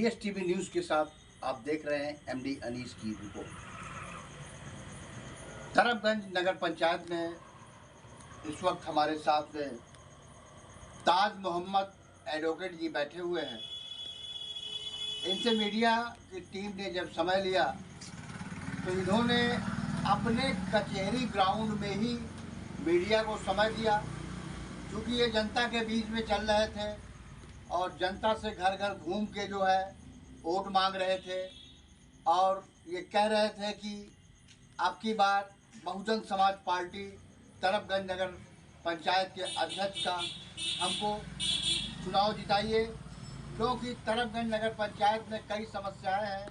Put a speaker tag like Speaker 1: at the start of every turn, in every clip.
Speaker 1: DS TV news के साथ आप देख रहे हैं एमडी अनीस की रिपोर्ट। तरफगंज नगर पंचायत में इस वक्त हमारे साथ में ताज मोहम्मद एडवोकेट जी बैठे हुए हैं। इनसे मीडिया की टीम ने जब समय लिया तो इन्होंने अपने कचहरी ग्राउंड में ही मीडिया को समय दिया, क्योंकि ये जनता के बीच में चल रहे थे और जनता से घर घर घूम के जो है वोट मांग रहे थे और ये कह रहे थे कि आपकी बार बहुजन समाज पार्टी तरफगंज नगर पंचायत के अध्यक्ष का हमको चुनाव जिताइए, क्योंकि तरफगंज नगर पंचायत में कई समस्याएं हैं।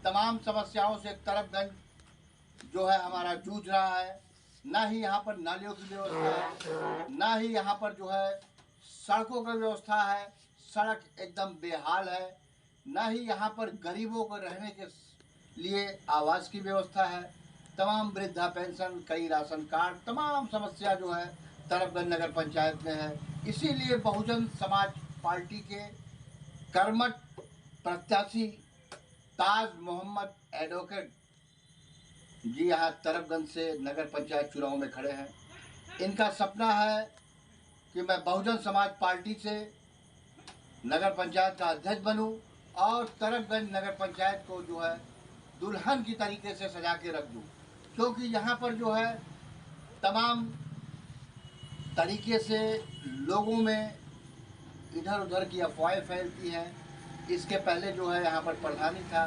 Speaker 1: तमाम समस्याओं से तरफगंज जो है हमारा जूझ रहा है। ना ही यहाँ पर नालियों की व्यवस्था है, ना ही यहाँ पर जो है सड़कों की व्यवस्था है, सड़क एकदम बेहाल है। ना ही यहाँ पर गरीबों को रहने के लिए आवास की व्यवस्था है। तमाम वृद्धा पेंशन, कई राशन कार्ड, तमाम समस्या जो है तरफगंज नगर पंचायत में है। इसीलिए बहुजन समाज पार्टी के कर्मठ प्रत्याशी ताज मोहम्मद एडवोकेट जी यहाँ तरफगंज से नगर पंचायत चुनाव में खड़े हैं। इनका सपना है कि मैं बहुजन समाज पार्टी से नगर पंचायत का अध्यक्ष बनूं और तरफगंज नगर पंचायत को जो है दुल्हन की तरीके से सजा के रख दूं, क्योंकि यहाँ पर जो है तमाम तरीके से लोगों में इधर उधर की अफवाहें फैलती हैं। इसके पहले जो है यहाँ पर प्रधानी था।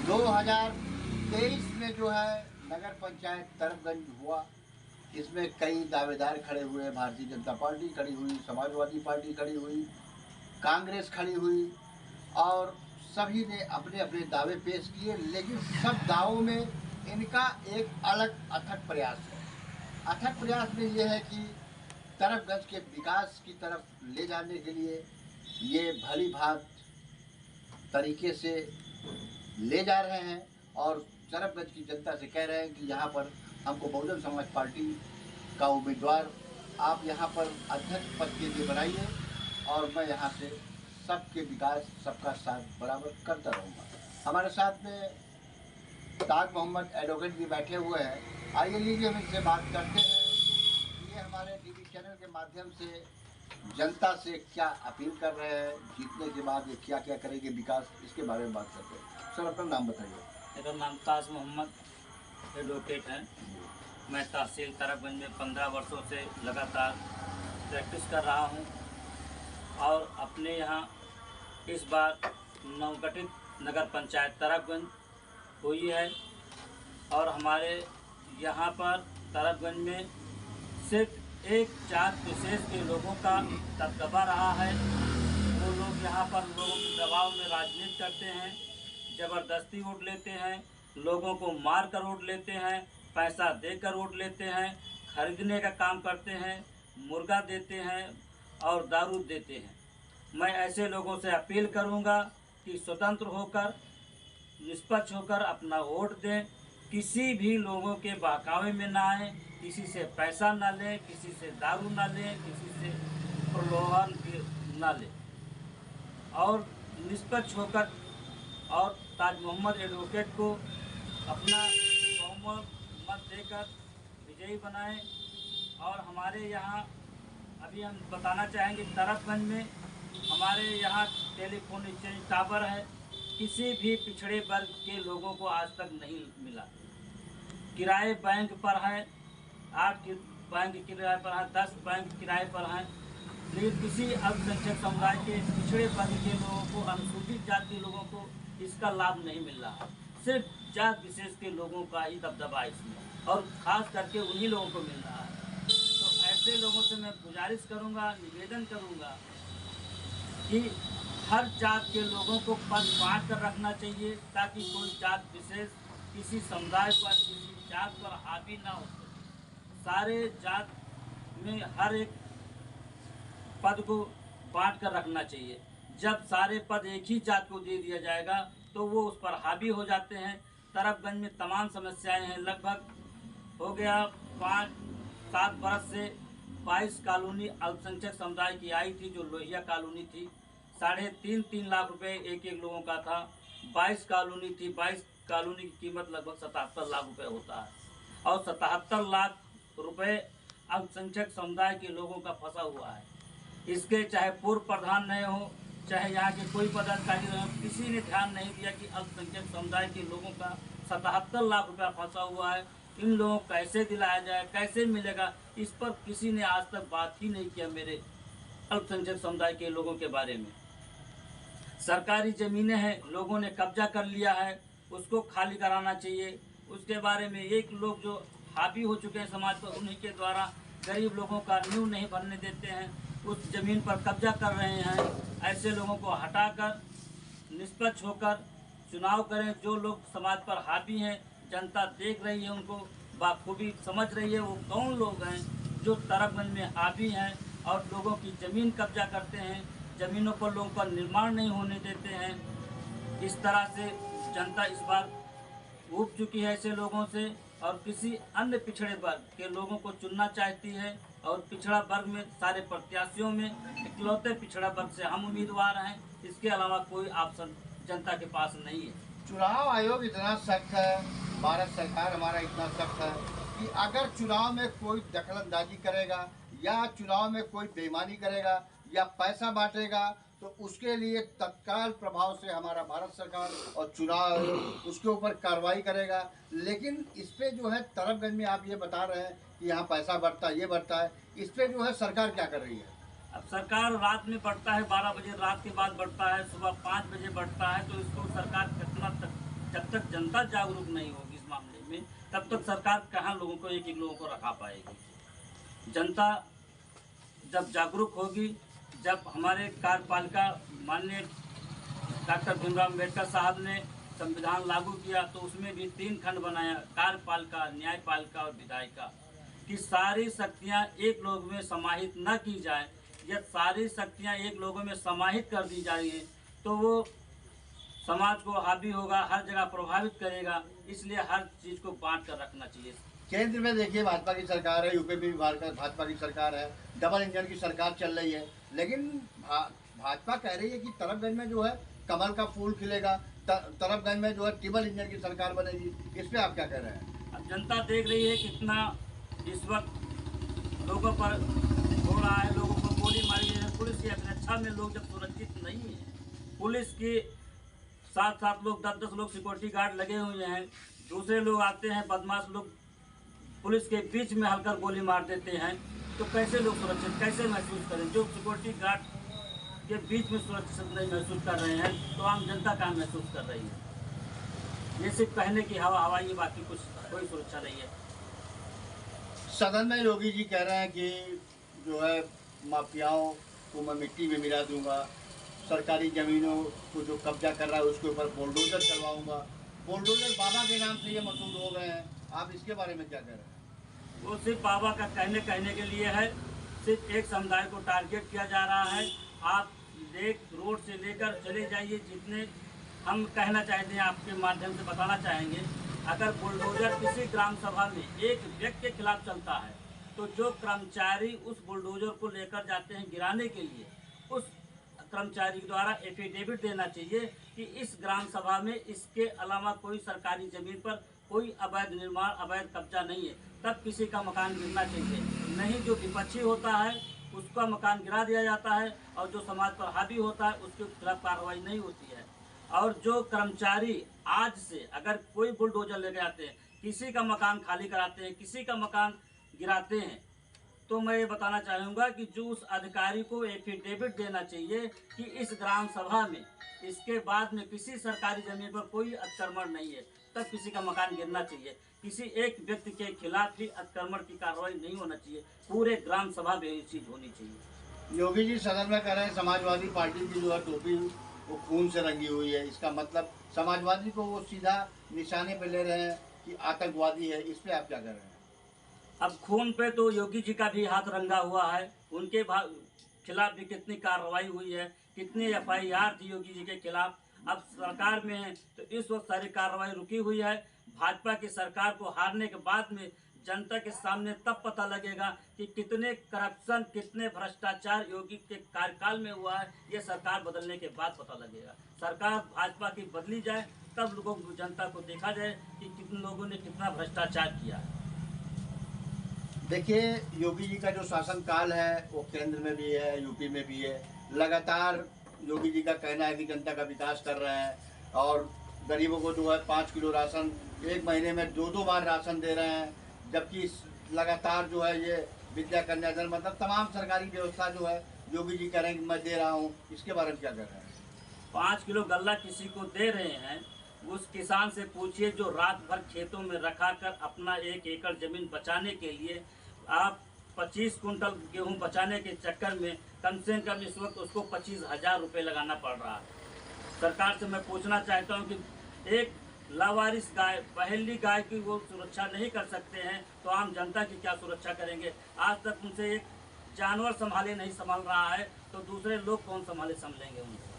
Speaker 1: 2023 में जो है नगर पंचायत तरफगंज हुआ, इसमें कई दावेदार खड़े हुए। भारतीय जनता पार्टी खड़ी हुई, समाजवादी पार्टी खड़ी हुई, कांग्रेस खड़ी हुई और सभी ने अपने अपने दावे पेश किए, लेकिन सब दावों में इनका एक अलग अथक प्रयास है। अथक प्रयास में ये है कि तरफगंज के विकास की तरफ ले जाने के लिए ये भली भांत तरीके से ले जा रहे हैं और तरफगंज की जनता से कह रहे हैं कि यहाँ पर हमको बहुजन समाज पार्टी का उम्मीदवार आप यहाँ पर अध्यक्ष पद के लिए बनाइए और मैं यहाँ से सबके विकास, सबका साथ बराबर करता रहूँगा। हमारे साथ में ताज मोहम्मद एडवोकेट भी बैठे हुए हैं। आइए लीजिए हम इनसे बात करते हैं। ये हमारे टीवी चैनल के माध्यम से जनता से क्या अपील कर रहे हैं, जीतने के बाद ये क्या क्या करेंगे विकास, इसके बारे में बात करते हैं। सर अपना नाम बताइए।
Speaker 2: मेरा नाम ताज मोहम्मद एडवोकेट है। मैं तहसील तरफगंज में 15 वर्षों से लगातार प्रैक्टिस कर रहा हूं और अपने यहाँ इस बार नवगठित नगर पंचायत तरफगंज हुई है और हमारे यहाँ पर तरफगंज में सिर्फ एक जात विशेष के लोगों का दबदबा रहा है। वो लोग यहाँ पर लोगों के दबाव में राजनीति करते हैं, ज़बरदस्ती वोट लेते हैं, लोगों को मार कर वोट लेते हैं, पैसा देकर वोट लेते हैं, खरीदने का काम करते हैं, मुर्गा देते हैं और दारू देते हैं। मैं ऐसे लोगों से अपील करूंगा कि स्वतंत्र होकर, निष्पक्ष होकर अपना वोट दें। किसी भी लोगों के बहकावे में ना आए, किसी से पैसा ना लें, किसी से दारू ना लें, किसी से प्रलोभन ना लें और निष्पक्ष होकर और ताज मोहम्मद एडवोकेट को अपना बहुमत मत देकर विजयी बनाएं। और हमारे यहाँ अभी हम बताना चाहेंगे तरफगंज में हमारे यहाँ टेलीफोन एक्सचेंज टावर है, किसी भी पिछड़े वर्ग के लोगों को आज तक नहीं मिला। किराए बैंक पर है, 8 बैंक किराए पर है, 10 बैंक किराए पर हैं, लेकिन किसी अल्पसंख्यक समुदाय के पिछड़े वर्ग के लोगों को, अनुसूचित जाति के लोगों को इसका लाभ नहीं मिल रहा। सिर्फ जात विशेष के लोगों का ही दबदबा इसमें और ख़ास करके उन्हीं लोगों को मिल रहा है। तो ऐसे लोगों से मैं गुजारिश करूंगा, निवेदन करूंगा कि हर जात के लोगों को पद बांट कर रखना चाहिए, ताकि कोई जात विशेष किसी समुदाय पर, किसी जात पर हावी ना हो। सारे जात में हर एक पद को बांट कर रखना चाहिए। जब सारे पद एक ही जात को दे दिया जाएगा तो वो उस पर हावी हो जाते हैं। तरफगंज में तमाम समस्याएं हैं। लगभग हो गया 5-7 बरस से 22 कॉलोनी अल्पसंख्यक समुदाय की आई थी, जो लोहिया कॉलोनी थी। 3.5 लाख रुपए एक एक लोगों का था। 22 कॉलोनी थी, 22 कॉलोनी की कीमत लगभग 77 लाख रुपए होता है और 77 लाख रुपए अल्पसंख्यक समुदाय के लोगों का फंसा हुआ है। इसके चाहे पूर्व प्रधान रहे हो, चाहे यहाँ के कोई पदाधिकारी रहे हो, किसी ने ध्यान नहीं दिया कि अल्पसंख्यक समुदाय के लोगों का 77 लाख रुपया फंसा हुआ है। इन लोगों को कैसे दिलाया जाए, कैसे मिलेगा, इस पर किसी ने आज तक बात ही नहीं किया। मेरे अल्पसंख्यक समुदाय के लोगों के बारे में सरकारी ज़मीनें हैं, लोगों ने कब्जा कर लिया है, उसको खाली कराना चाहिए। उसके बारे में एक लोग जो हावी हो चुके हैं समाज पर, उन्हीं के द्वारा गरीब लोगों का नींव नहीं भरने देते हैं, उस ज़मीन पर कब्जा कर रहे हैं। ऐसे लोगों को हटाकर निष्पक्ष होकर चुनाव करें। जो लोग समाज पर हावी हैं, जनता देख रही है, उनको बाखूबी समझ रही है वो कौन लोग हैं जो तरफगंज में हावी हैं और लोगों की ज़मीन कब्जा करते हैं, ज़मीनों पर लोगों का निर्माण नहीं होने देते हैं। इस तरह से जनता इस बार ऊब चुकी है ऐसे लोगों से और किसी अन्य पिछड़े वर्ग के लोगों को चुनना चाहती है। और पिछड़ा वर्ग में सारे प्रत्याशियों में इकलौते पिछड़ा वर्ग से हम उम्मीदवार हैं, इसके अलावा कोई ऑप्शन जनता के पास नहीं है।
Speaker 1: चुनाव आयोग इतना सख्त है, भारत सरकार हमारा इतना सख्त है कि अगर चुनाव में कोई दखलंदाजी करेगा या चुनाव में कोई बेईमानी करेगा या पैसा बांटेगा तो उसके लिए तत्काल प्रभाव से हमारा भारत सरकार और चुनाव आयोग उसके ऊपर कार्रवाई करेगा। लेकिन इस पे जो है तरफगंज में आप ये बता रहे हैं कि यहाँ पैसा बढ़ता है, ये बढ़ता है, इस पे जो है सरकार क्या कर रही है?
Speaker 2: अब सरकार रात में बढ़ता है, 12 बजे रात के बाद बढ़ता है, सुबह 5 बजे बढ़ता है, तो इसको सरकार कितना तक, जब तक जनता जागरूक नहीं होगी इस मामले में, तब तक सरकार कहाँ लोगों को एक लोगों को रखा पाएगी। जनता जब जागरूक होगी, जब हमारे कार्यपालिका माननीय डॉक्टर भीमराव अम्बेडकर साहब ने संविधान लागू किया तो उसमें भी 3 खंड बनाया, कार्यपालिका, न्यायपालिका और विधायिका, कि सारी शक्तियां एक लोग में समाहित न की जाए। यदि सारी शक्तियां एक लोगों में समाहित कर दी जा रही हैं तो वो समाज को हावी होगा, हर जगह प्रभावित करेगा। इसलिए हर चीज़ को बांट कर रखना चाहिए।
Speaker 1: केंद्र में देखिए भाजपा की सरकार है, यूपी में भी भाजपा की सरकार है, डबल इंजन की सरकार चल रही है, लेकिन भाजपा कह रही है कि तरफगंज में जो है कमल का फूल खिलेगा, तरफगंज में जो है ट्रिपल इंजन की सरकार बनेगी। इस पे आप क्या कह रहे हैं?
Speaker 2: अब जनता देख रही है कितना इस वक्त लोगों पर हो रहा है, लोगों को गोली मारी है। पुलिस की अपेक्षा में लोग जब सुरक्षित नहीं है, पुलिस के साथ साथ लोग 10-10 लोग सिक्योरिटी गार्ड लगे हुए हैं, दूसरे लोग आते हैं, बदमाश लोग पुलिस के बीच में हलकर गोली मार देते हैं, तो कैसे लोग सुरक्षित कैसे महसूस करें? जो सिक्योरिटी गार्ड के बीच में सुरक्षित नहीं महसूस कर रहे हैं तो आम जनता कहाँ महसूस कर रही है? ये सिर्फ कहने की हवा ये, बाकी कुछ कोई सुरक्षा नहीं है।
Speaker 1: सदन में योगी जी कह रहे हैं कि जो है माफियाओं को मैं मिट्टी में मिला दूंगा, सरकारी ज़मीनों को जो कब्जा कर रहा है उसके ऊपर बुलडोजर चलवाऊंगा। बुलडोजर बाबा के नाम से ये मशहूर हो गए हैं, आप इसके बारे में क्या कह रहे हैं?
Speaker 2: वो सिर्फ बाबा का कहने के लिए है, सिर्फ एक समुदाय को टारगेट किया जा रहा है। आप रोड से लेकर चले जाइए, जितने हम कहना चाहते हैं आपके माध्यम से बताना चाहेंगे, अगर बुलडोजर किसी ग्राम सभा में एक व्यक्ति के खिलाफ चलता है तो जो कर्मचारी उस बुलडोजर को लेकर जाते हैं गिराने के लिए, उस कर्मचारी द्वारा एफिडेविट देना चाहिए कि इस ग्राम सभा में इसके अलावा कोई सरकारी ज़मीन पर कोई अवैध निर्माण, अवैध कब्जा नहीं है, तब किसी का मकान गिरना चाहिए। नहीं जो विपक्षी होता है उसका मकान गिरा दिया जाता है और जो समाज पर हावी होता है उसके खिलाफ कार्रवाई नहीं होती है। और जो कर्मचारी आज से अगर कोई बुलडोजर लेके आते हैं, किसी का मकान खाली कराते हैं, किसी का मकान गिराते हैं, तो मैं ये बताना चाहूँगा कि जो उस अधिकारी को एफिडेविट देना चाहिए कि इस ग्राम सभा में इसके बाद में किसी सरकारी ज़मीन पर कोई अतिक्रमण नहीं है, तब किसी का मकान गिरना चाहिए। किसी एक व्यक्ति के खिलाफ भी अतिक्रमण की कार्रवाई नहीं होना चाहिए, पूरे ग्राम सभा में ये चीज़ होनी चाहिए।
Speaker 1: योगी जी सदन में कह रहे हैं समाजवादी पार्टी की जो है टोपी वो खून से रंगी हुई है, इसका मतलब समाजवादी को वो सीधा निशाने पे ले रहे हैं कि आतंकवादी है। इस पे आप क्या कह रहे हैं?
Speaker 2: अब खून पे तो योगी जी का भी हाथ रंगा हुआ है, उनके खिलाफ भी कितनी कार्रवाई हुई है, कितनी FIR थी योगी जी के खिलाफ। अब सरकार में है तो इस वक्त सारी कार्रवाई रुकी हुई है। भाजपा की सरकार को हारने के बाद में जनता के सामने तब पता लगेगा कि कितने करप्शन, कितने भ्रष्टाचार योगी के कार्यकाल में हुआ है। ये सरकार बदलने के बाद पता लगेगा। सरकार भाजपा की बदली जाए तब लोगों को, जनता को देखा जाए कि कितने लोगों ने कितना भ्रष्टाचार किया है।
Speaker 1: देखिए, योगी जी का जो शासनकाल है वो केंद्र में भी है, यूपी में भी है। लगातार योगी जी का कहना है कि जनता का विकास कर रहे हैं और गरीबों को जो है 5 किलो राशन, एक महीने में 2-2 बार राशन दे रहे हैं। जबकि लगातार जो है ये विद्या कन्या धन, मतलब तमाम सरकारी व्यवस्था जो है योगी जी कह रहे हैं कि मैं दे रहा हूँ। इसके बारे में क्या कर रहे हैं?
Speaker 2: 5 किलो गल्ला किसी को दे रहे हैं, उस किसान से पूछिए जो रात भर खेतों में रखा कर अपना 1 एकड़ जमीन बचाने के लिए आप 25 कुंटल गेहूं बचाने के चक्कर में कम से कम इस वक्त उसको 25,000 रुपये लगाना पड़ रहा है। सरकार से मैं पूछना चाहता हूं कि एक लावारिस गाय, पहली गाय की वो सुरक्षा नहीं कर सकते हैं तो आम जनता की क्या सुरक्षा करेंगे? आज तक उनसे एक जानवर संभाले नहीं संभाल रहा है तो दूसरे लोग कौन संभालेंगे उनसे?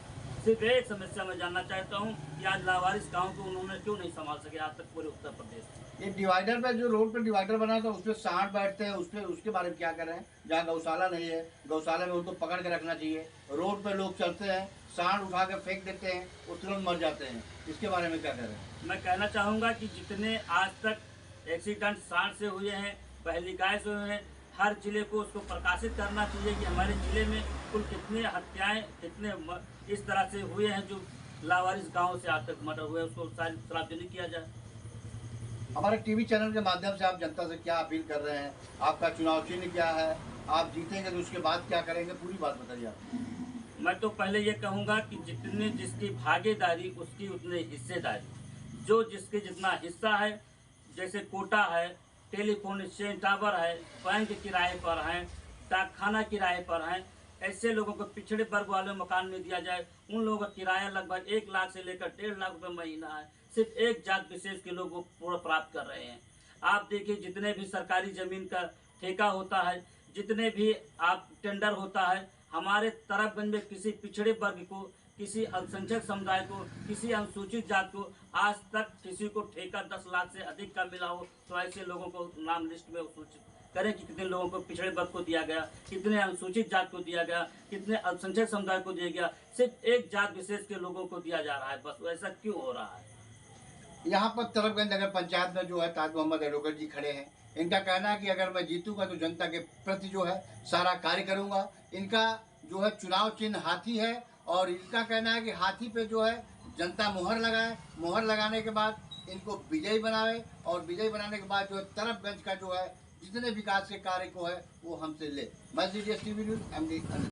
Speaker 2: सिर्फ एक समस्या मैं जानना चाहता हूँ कि आज लावारिस गांव को उन्होंने क्यों नहीं संभाल सके आज तक पूरे उत्तर प्रदेश में?
Speaker 1: ये डिवाइडर पे, जो रोड पे डिवाइडर बना था उसपे सांड बैठते हैं, उसके बारे में क्या कर रहे हैं? जहाँ गौशाला नहीं है, गौशाला में उनको पकड़ के रखना चाहिए। रोड पे लोग चलते हैं, सांड उठा के फेंक देते हैं, वो तुरंत मर जाते हैं। इसके बारे में क्या कर रहे हैं?
Speaker 2: मैं कहना चाहूँगा कि जितने आज तक एक्सीडेंट सांड से हुए हैं, पहली गाय से हुए हैं, हर जिले को उसको प्रकाशित करना चाहिए कि हमारे जिले में कुल कितने हत्याएं, कितने इस तरह से हुए हैं जो लावारिस गांव से आज तक मर्डर हुए, उसको सार्वजनिक किया जाए।
Speaker 1: हमारे टीवी चैनल के माध्यम से आप जनता से क्या अपील कर रहे हैं? आपका चुनाव चिन्ह क्या है? आप जीतेंगे तो उसके बाद क्या करेंगे? पूरी बात बताइए आप।
Speaker 2: मैं तो पहले ये कहूँगा कि जितने जिसकी भागीदारी उसकी उतनी हिस्सेदारी। जो जिसके जितना हिस्सा है, जैसे कोटा है, टेलीफोन एक्सचेंज टावर है, बैंक किराए पर हैं, डाकखाना किराए पर हैं, ऐसे लोगों को पिछड़े वर्ग वाले मकान में दिया जाए। उन लोगों का किराया लगभग 1 लाख से लेकर 1.5 लाख रुपये महीना है। सिर्फ एक जात विशेष के लोग वो पूरा प्राप्त कर रहे हैं। आप देखिए, जितने भी सरकारी ज़मीन का ठेका होता है, जितने भी आप टेंडर होता है, हमारे तरफगंज में किसी पिछड़े वर्ग को, किसी अल्पसंख्यक समुदाय को, किसी अनुसूचित जात को आज तक किसी को ठेका 10 लाख से अधिक का मिला हो तो ऐसे लोगों को नाम लिस्ट में सूचित करें कि कितने लोगों को पिछड़े वर्ग को दिया गया, कितने अनुसूचित जात को दिया गया, कितने अल्पसंख्यक समुदाय को दिया गया। सिर्फ एक जात विशेष के लोगों को दिया जा रहा है, बस। ऐसा क्यों हो रहा है?
Speaker 1: यहाँ पर तरफगंज नगर पंचायत में जो है ताज मोहम्मद एडवोकेट जी खड़े हैं। इनका कहना है कि अगर मैं जीतूंगा तो जनता के प्रति जो है सारा कार्य करूंगा। इनका जो है चुनाव चिन्ह हाथी है और इनका कहना है कि हाथी पे जो है जनता मोहर लगाए, मोहर लगाने के बाद इनको विजयी बनावे और विजयी बनाने के बाद जो है तरफगंज का जो है जितने विकास के कार्य को है वो हमसे ले। मैं CDS TV न्यूज़ MD